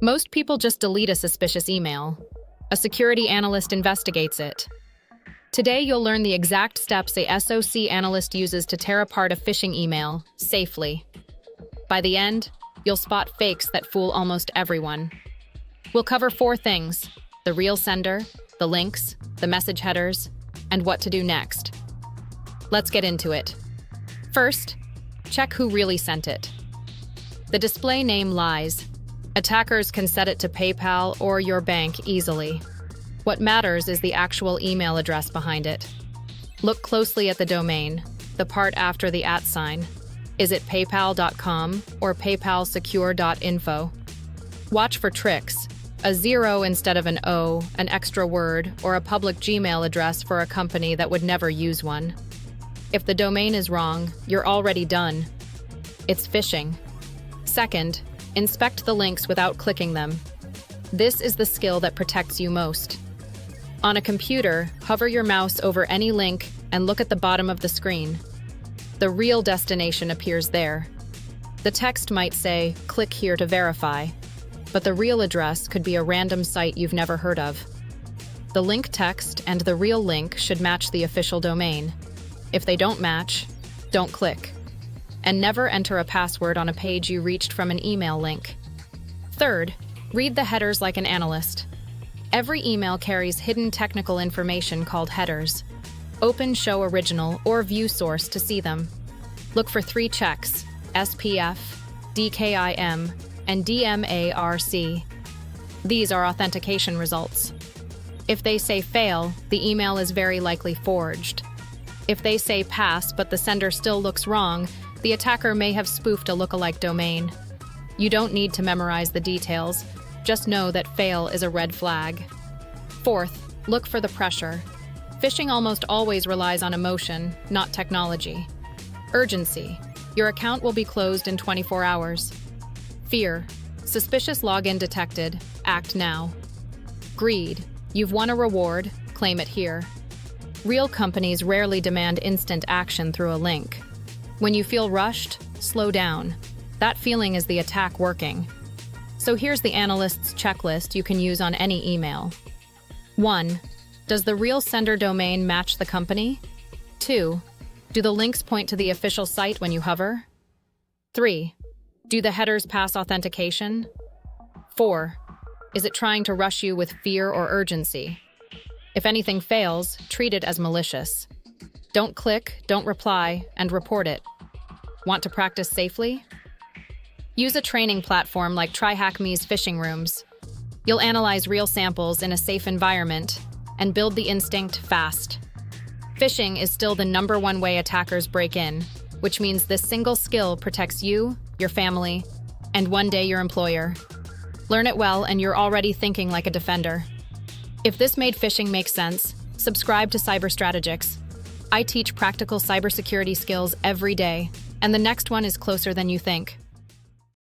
Most people just delete a suspicious email. A security analyst investigates it. Today, you'll learn the exact steps a SOC analyst uses to tear apart a phishing email safely. By the end, you'll spot fakes that fool almost everyone. We'll cover 4 things: the real sender, the links, the message headers, and what to do next. Let's get into it. First, check who really sent it. The display name lies. Attackers can set it to PayPal or your bank easily. What matters is the actual email address behind it. Look closely at the domain, the part after the @ sign. Is it paypal.com or paypalsecure.info? Watch for tricks: a 0 instead of an O, an extra word, or a public Gmail address for a company that would never use one. If the domain is wrong, you're already done. It's phishing. Second, inspect the links without clicking them. This is the skill that protects you most. On a computer, hover your mouse over any link and look at the bottom of the screen. The real destination appears there. The text might say, "Click here to verify," but the real address could be a random site you've never heard of. The link text and the real link should match the official domain. If they don't match, don't click. And never enter a password on a page you reached from an email link. Third, read the headers like an analyst. Every email carries hidden technical information called headers. Open Show Original or View Source to see them. Look for 3 checks: SPF, DKIM, and DMARC. These are authentication results. If they say fail, the email is very likely forged. If they say pass but the sender still looks wrong, the attacker may have spoofed a lookalike domain. You don't need to memorize the details, just know that fail is a red flag. Fourth, look for the pressure. Phishing almost always relies on emotion, not technology. Urgency. Your account will be closed in 24 hours. Fear. Suspicious login detected. Act now. Greed. You've won a reward. Claim it here. Real companies rarely demand instant action through a link. When you feel rushed, slow down. That feeling is the attack working. So here's the analyst's checklist you can use on any email. 1. Does the real sender domain match the company? 2. Do the links point to the official site when you hover? 3. Do the headers pass authentication? 4. Is it trying to rush you with fear or urgency? If anything fails, treat it as malicious. Don't click, don't reply, and report it. Want to practice safely? Use a training platform like TryHackMe's phishing rooms. You'll analyze real samples in a safe environment and build the instinct fast. Phishing is still the #1 way attackers break in, which means this single skill protects you, your family, and one day your employer. Learn it well and you're already thinking like a defender. If this made phishing make sense, subscribe to CyberStrategics. I teach practical cybersecurity skills every day, and the next one is closer than you think.